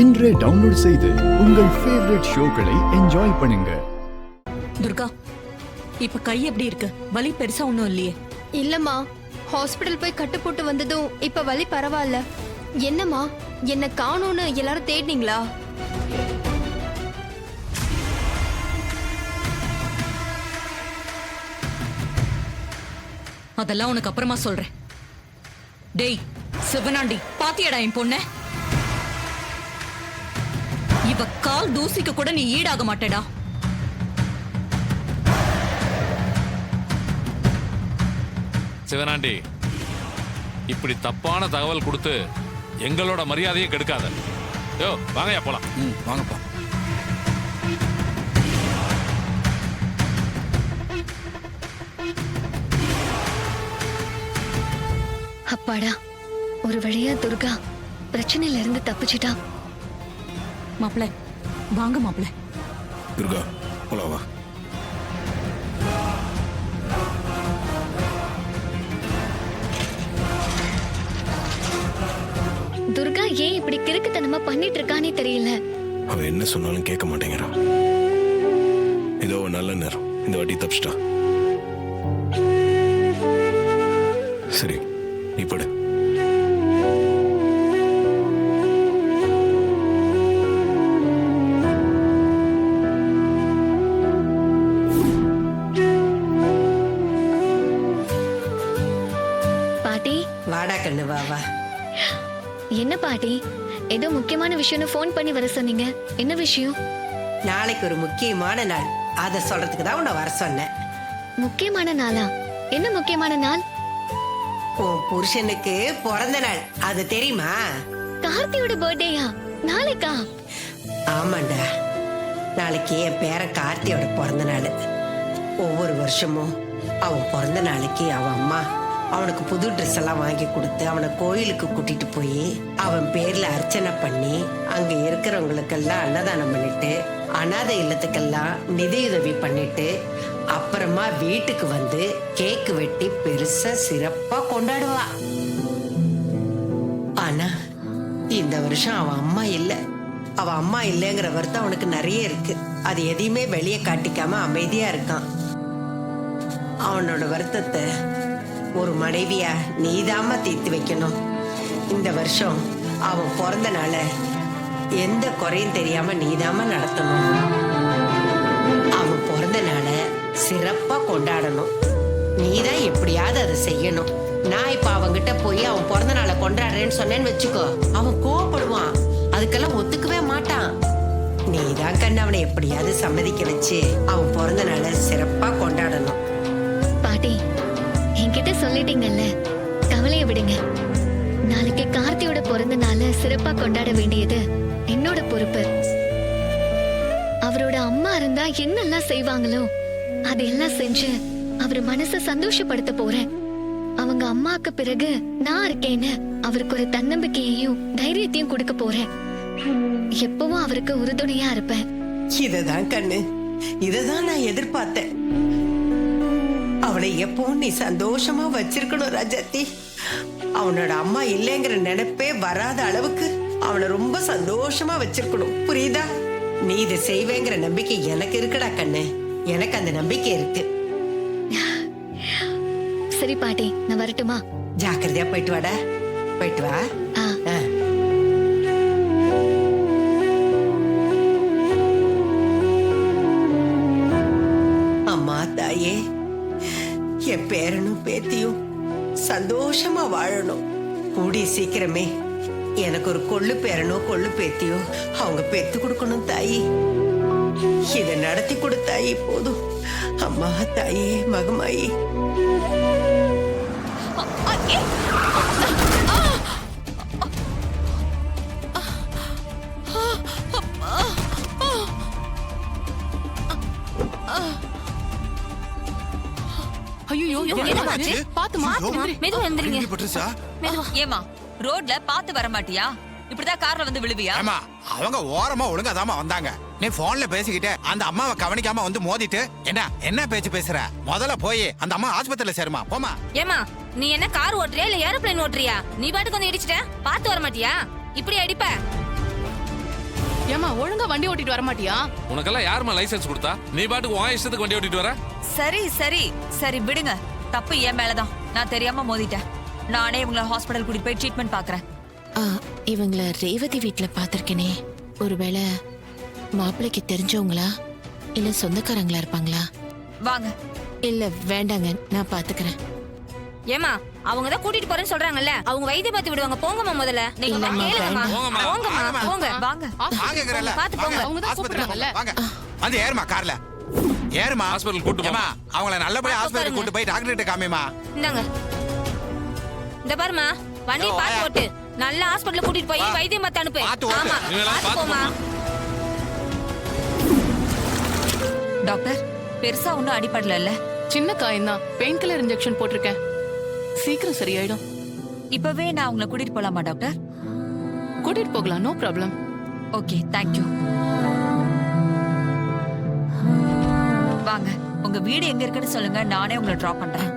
இன்றே டவுன்லோட் செய்து உங்கள் ஃபேவரட் ஷோக்களை என்ஜாய் பண்ணுங்க. துர்கா, இப்ப கை எப்படி இருக்கு? வலி பெருசா ஒண்ணும் இல்லையே? இல்லம்மா, ஹாஸ்பிடல் போய் கட்டு போட்டு வந்ததும் இப்ப வலி பரவாயில்ல. என்னம்மா, என்ன காணோன்னு எல்லாரும் தேடினீங்களா? அதெல்லாம் உனக்கு அப்புறமா சொல்றேன். டேய் சிவனாண்டி, பாத்தியடா என் பொண்ண? இவ கால் தூசிக்கு கூட நீ ஈடாக மாட்டேடா. சிவனாண்டி, இப்படி தப்பான தகவல் கொடுத்து எங்களோட மரியாதையை கெடுக்காத. யோ வாங்கயா போலாம். வாங்கப்பா. அப்பாடா, ஒரு வழியா துர்கா பிரச்சனையில இருந்து தப்பிச்சிட்டா. மாப்பிள வாங்க மாப்பிள. துர்கா போலாம் வா. துர்கா ஏன் இப்படி கிறுக்குத்தனமா பண்ணிட்டு இருக்கானே தெரியல. அவன் என்ன சொன்னாலும் கேட்க மாட்டேங்கிறான். ஏதோ நல்ல நேரம், இந்த வாட்டி தப்பிச்சிட்டா. சரி, நீ படு. பாட்டி, வாடா கண்ணு, வா வா. என்ன பாட்டி, ஏதோ முக்கியமான விஷயம்னு ஃபோன் பண்ணி வர சொன்னீங்க. என்ன விஷயம்? நாளைக்கு ஒரு முக்கியமான நாள், அத சொல்றதுக்கு தான் உன்னை வர சொன்னேன். முக்கியமான நாளா? என்ன முக்கியமான நாள்? உன் புருஷனுக்கு பிறந்த நாள், அது தெரியுமா? கார்த்தியோட பர்த்டேயா? நாளைக்கா? ஆமாண்டா, நாளைக்கு என் பேரன் கார்த்தியோட பிறந்த நாள். ஒவ்வொரு வருஷமும் அவன் பிறந்த நாளைக்கு அவன் அம்மா அவனுக்கு புது ட்ரெஸ் எல்லாம் வாங்கி கொடுத்து அவனை கோயிலுக்கு கூட்டிட்டு போய் அவன் பேர்ல அர்ச்சனை பண்ணி அங்க இருக்கிறவங்களுக்கெல்லாம் அன்னதானம் பண்ணிட்டு அனாதை இல்லத்துக்கெல்லாம் நிதியுதவி பண்ணிட்டு அப்புறமா வீட்டுக்கு வந்து கேக்கு வெட்டி பெருசா சிறப்பா கொண்டாடுவா. ஆனா இந்த வருஷம் அவன் அம்மா இல்ல. அவ அம்மா இல்லைங்கிற வருத்தம் அவனுக்கு நிறைய இருக்கு. அது எதையுமே வெளியே காட்டிக்காம அமைதியா இருக்கான். அவனோட வருத்தத்தை ஒரு மனைவியா நீதாம தீர்த்து வைக்கணும். இந்த வருஷம் அவன் பிறந்த நாள எந்த குறையும் தெரியாம நீதாம நடத்தணும். அவன் பிறந்த நாள சிறப்பா கொண்டாடணும். நீதான் எப்படியாவது அதை செய்யணும். நான் இப்ப அவன்கிட்ட போய் அவன் பிறந்த நாளை கொண்டாடுறேன்னு சொன்னேன்னு வச்சுக்கோ, அவன் கோவப்படுவான். அதுக்கெல்லாம் ஒத்துக்கவே மாட்டான். நீதான் கண்ணு அவனை எப்படியாவது சம்மதிக்க வச்சு அவன் பிறந்த நாளை சிறப்பா கொண்டாடணும். பாட்டி, என்கிட்ட சொல்லிட்டீங்கல்ல, கவலையை விடுங்க. நாளைக்கு கார்த்தியோட பிறந்த நாள சிறப்பா கொண்டாட வேண்டியது என்னோட பொறுப்பு. அவரோட அம்மா இருந்தா என்னெல்லாம் செய்வாங்களோ அதையெல்லாம் செஞ்சு அவர் மனசை சந்தோஷப்படுத்த போறேன். அவங்க அம்மாக்கு பிறகு நான் இருக்கேன்னு அவருக்கு ஒரு தன்னம்பிக்கையையும் தைரியத்தையும் கொடுக்க போறேன். எப்பவும் அவருக்கு உறுதுணையா இருப்பேன். இததான் கண்ணு, இததான் நான் எதிர்பார்த்தேன். அவனை எப்பவும் நீ சந்தோஷமா வச்சிருக்கணும் ராஜாத்தி. அவனோட அம்மா இல்லைங்கிற நினைப்பே வராத அளவுக்கு அவனை ரொம்ப சந்தோஷமா வச்சிருக்கணும், புரியுதா? நீ இதை செய்வேங்கிற நம்பிக்கை எனக்கு இருக்குடா கண்ணு. எனக்கு அந்த நம்பிக்கை இருக்கு. சரி பாட்டி, நான் வரட்டுமா? ஜாக்கிரதையா போயிட்டு வாடா. போயிட்டு வா. ஆ. அம்மா தாயே, என் பேரனும் பேத்தியும் சந்தோஷமா வாழணும். கூடிய சீக்கிரமே எனக்கு ஒரு கொள்ளு பேரனோ கொள்ளு பேத்தியோ அவங்க பெத்து கொடுக்கணும் தாயி. இதை நடத்தி கொடுத்தாயி போதும். அம்மா தாயே, மகமாயி. ஐயோ, என்னாச்சு? பாத்துமா, மெதுவா எந்திரிங்க. மெதுவா. ஏமா ரோட்ல பாத்து வர மாட்டியா? இப்படிதான் கார்ல வந்து விழுவியா? ஆமா, அவங்க ஓரமா ஒழுங்காதாமா வந்தாங்க. நீ போன்ல பேசிக்கிட்டு அந்த அம்மாவை கவனிக்காம வந்து மோதிட்டு என்ன பேச்சு பேசுற? முதல்ல போய் அந்த அம்மா ஆஸ்பத்திரியில சேருமா, போமா. ஏமா, நீ என்ன கார் ஓட்டுறியா இல்ல ஏரோப்ளேன் ஓட்டுறியா? நீ பாட்டுக்கு வந்து இடிச்சிட்ட, பாத்து வர மாட்டியா? இப்படி அடிப்ப? ஏமா ஒழுங்கா வண்டி ஓட்டிட்டு வர மாட்டியா? உனக்கெல்லாம் யாரும்மா லைசென்ஸ் கொடுத்தா? நீ பாட்டுக்கு உன் இஷ்டத்துக்கு வண்டி ஓட்டிட்டு வர? சரி சரி சரி விடுங்க. தப்பு என் மேலதான். நான் தெரியாம மோதிட்டேன். நானே இவங்களை ஹாஸ்பிடல் கூட்டிட்டு போய் ட்ரீட்மெண்ட் பாக்குறேன். இவங்கள ரேவதி வீட்ல பாத்திருக்கேனே, ஒருவேளை மாப்பிள்ளைக்கு தெரிஞ்சவங்களா இல்ல சொந்தக்காரங்களா இருப்பாங்களா? வாங்க. இல்ல வேண்டாங்க, நான் பாத்துக்கிறேன். ஏமா அவங்க தான் கூட்டிட்டு போறேன்னு சொல்றாங்கல்ல, அவங்க வைத்திய பார்த்து விடுவாங்க. போங்கம்மா முதல்ல. நீங்க இல்லம்மா, கேளுங்கம்மா. போங்கம்மா. போங்கம்மா போங்க. வாங்க. வாங்கங்கறல பாத்து போங்க, அவங்க தான் கூப்பிடுறாங்கல்ல. வாங்க வந்து ஏறுமா கார்ல ஏறுமா. ஹாஸ்பிடல் கூட்டு ஏமா போமா. அவங்கள நல்லபடியா பாத்து ஹாஸ்பிடல் பாருங்க. கூட்டு போய் டாக்டர் கிட்ட காமிமா. இந்தாங்க. இந்த பாருமா, வண்டி யோ, பாத்து வாயா. ஓட்டு. நல்ல ஹாஸ்பிடல்ல கூட்டிட்டு போய் வா. வைத்தியம் பார்த்து அனுப்பு. பாத்து ஓட்டு. ஆமா நீங்க எல்லாம் பாத்து பாத்து போமா. டாக்டர் பெருசா ஒன்னும் அடிபடல இல்ல? சின்ன காயம் தான். பெயின் கில்லர் இன்ஜெக்ஷன் போட்டிருக்கேன். சீக்கிரம் சரியாயிடும். இப்பவே நான் உங்களை கூட்டிட்டு போலாமா டாக்டர்? கூட்டிட்டு போகலாம், நோ ப்ராப்ளம். Okay thank you. வாங்க, உங்க வீடு எங்க இருக்குன்னு சொல்லுங்க, நானே உங்களை டிராப் பண்றேன்.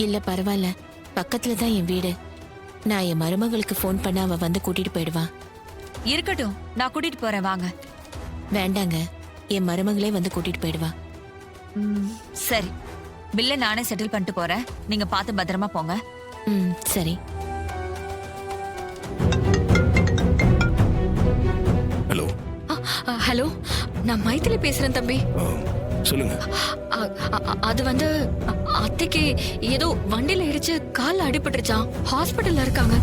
இல்ல பரவாயில்ல, பக்கத்துல தான் என் வீடு. நான் என் மருமகளுக்கு ஃபோன் பண்ண அவ வந்து கூட்டிட்டு போயிடுவா. இருக்கட்டும், நான் கூட்டிட்டு போறேன். வாங்க. வேண்டாங்க, என் மருமகளே வந்து கூட்டிட்டு போயிடுவா. சரி, பில்லை நானே செட்டில் பண்ணிட்டு போறேன். நீங்க பார்த்து பத்திரமா போங்க. சரி. ஹலோ. ஹலோ, நான் மைத்திலி பேசுறேன் தம்பி. சொல்லுங்க. அது வந்து அத்தைக்கு ஏதோ வண்டியில இடிச்சு கால்ல அடிபட்டுருச்சான். ஹாஸ்பிட்டல்ல இருக்காங்க.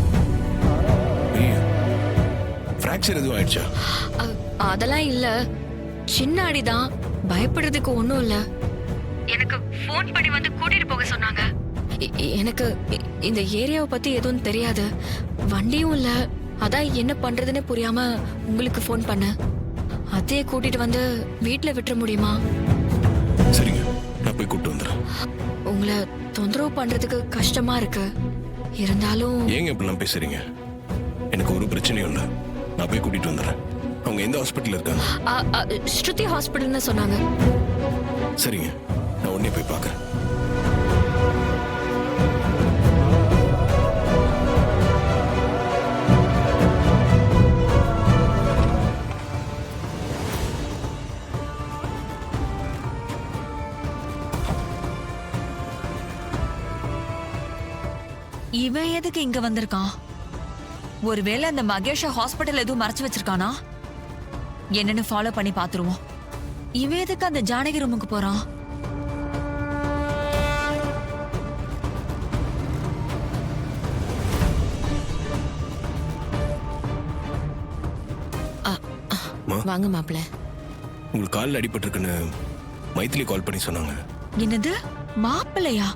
ஃப்ராக்சர் எதுவும் ஆயிடுச்சா? அதெல்லாம் இல்ல, சின்ன அடிதான். பயப்படுறதுக்கு ஒண்ணும் இல்ல. எனக்கு ஃபோன் பண்ணி வந்து கூட்டிட்டு போக சொன்னாங்க. எனக்கு இந்த ஏரியாவை பத்தி எதுவும் தெரியாது, வண்டியும் இல்ல. அதான் என்ன பண்றதுன்னு புரியாம உங்களுக்கு ஃபோன் பண்ணேன். அத்தையை கூட்டிட்டு வந்து வீட்டுல விட்டுற முடியுமா? சரிங்க, நான் போய் கூப்பிட்டு வந்துடுறேன். உங்களை தொந்தரவு பண்றதுக்கு கஷ்டமா இருக்கு, இருந்தாலும் ஏங்க இப்படிலாம் பேசுறீங்க? எனக்கு ஒரு பிரச்சனையும் இல்லை. நான் போய் கூட்டிட்டு வந்துடுறேன். அவங்க எந்த ஹாஸ்பிட்டல் இருக்காங்க? ஸ்ருதி ஹாஸ்பிட்டல்னு சொன்னாங்க. சரிங்க, நான் உடனே போய் பார்க்கறேன். இவன் எதுக்கு இங்க வந்திருக்கான்? ஒருவேளை அந்த மகேஷ ஹாஸ்பிட்டல் எதுவும் மறைச்சு வச்சிருக்கானா? என்னன்னு ஃபாலோ பண்ணி பாத்துருவோம். இவன் எதுக்கு அந்த ஜானகி ரூமுக்கு போறான்? வாங்க மாப்பிள்ள. உங்களுக்கு காலில் அடிபட்டிருக்குன்னு மைத்திலி கால் பண்ணி சொன்னாங்க. என்னது, மாப்பிள்ளையா?